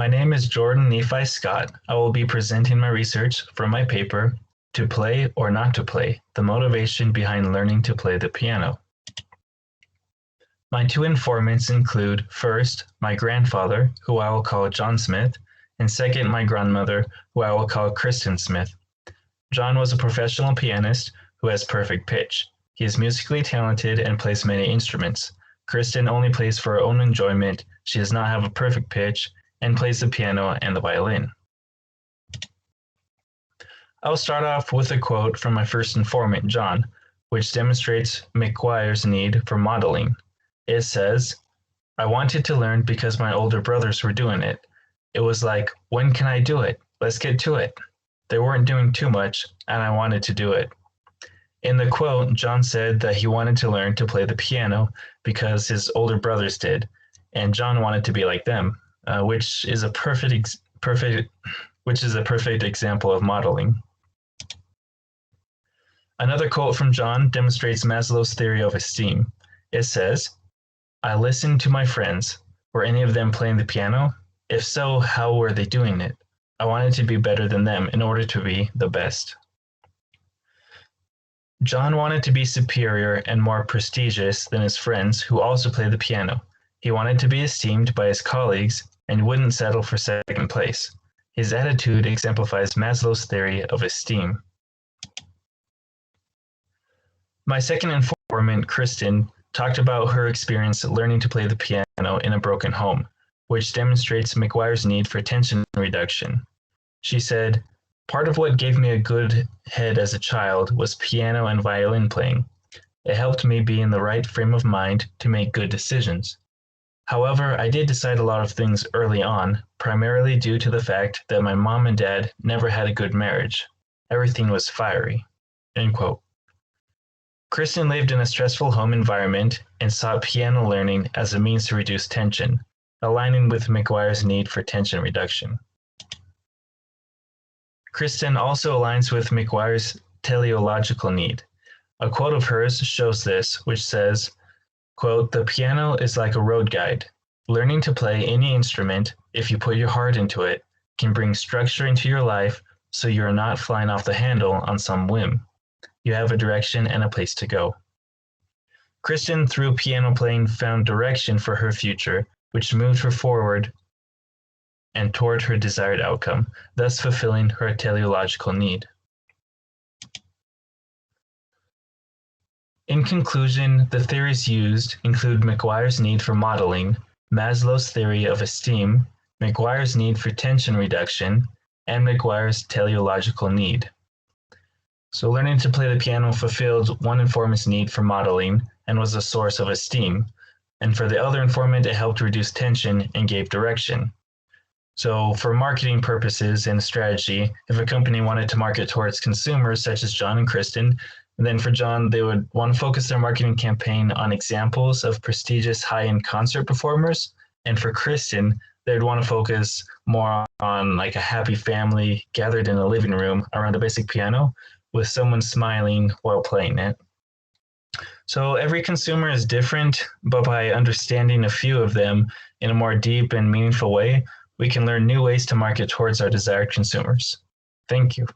My name is Jordan Nephi Scott. I will be presenting my research from my paper, To Play or Not to Play, the motivation behind learning to play the piano. My two informants include, first, my grandfather, who I will call John Smith, and second, my grandmother, who I will call Kristen Smith. John was a professional pianist who has perfect pitch. He is musically talented and plays many instruments. Kristen only plays for her own enjoyment. She does not have a perfect pitch and plays the piano and the violin. I will start off with a quote from my first informant, John, which demonstrates McGuire's need for modeling. It says, "I wanted to learn because my older brothers were doing it. It was like, when can I do it? Let's get to it. They weren't doing too much, and I wanted to do it." In the quote, John said that he wanted to learn to play the piano because his older brothers did, and John wanted to be like them, which is a perfect example of modeling. Another quote from John demonstrates Maslow's theory of esteem. It says, "I listened to my friends. Were any of them playing the piano? If so, how were they doing it? I wanted to be better than them in order to be the best." John wanted to be superior and more prestigious than his friends who also played the piano. He wanted to be esteemed by his colleagues and wouldn't settle for second place. His attitude exemplifies Maslow's theory of esteem. My second informant, Kristen, talked about her experience learning to play the piano in a broken home, which demonstrates McGuire's need for tension reduction. She said, "Part of what gave me a good head as a child was piano and violin playing. It helped me be in the right frame of mind to make good decisions. However, I did decide a lot of things early on, primarily due to the fact that my mom and dad never had a good marriage. Everything was fiery." End quote. Kristen lived in a stressful home environment and saw piano learning as a means to reduce tension, aligning with McGuire's need for tension reduction. Kristen also aligns with McGuire's teleological need. A quote of hers shows this, which says, quote, "The piano is like a road guide. Learning to play any instrument, if you put your heart into it, can bring structure into your life so you're not flying off the handle on some whim. You have a direction and a place to go." Kristen, through piano playing, found direction for her future, which moved her forward and toward her desired outcome, thus fulfilling her teleological need. In conclusion, the theories used include McGuire's need for modeling, Maslow's theory of esteem, McGuire's need for tension reduction, and McGuire's teleological need. So learning to play the piano fulfilled one informant's need for modeling and was a source of esteem, and for the other informant it helped reduce tension and gave direction. So for marketing purposes and strategy, if a company wanted to market towards consumers such as John and Kristen, then for John, they would want to focus their marketing campaign on examples of prestigious high-end concert performers. And for Kristen, they'd want to focus more on like a happy family gathered in a living room around a basic piano with someone smiling while playing it. So every consumer is different, but by understanding a few of them in a more deep and meaningful way, we can learn new ways to market towards our desired consumers. Thank you.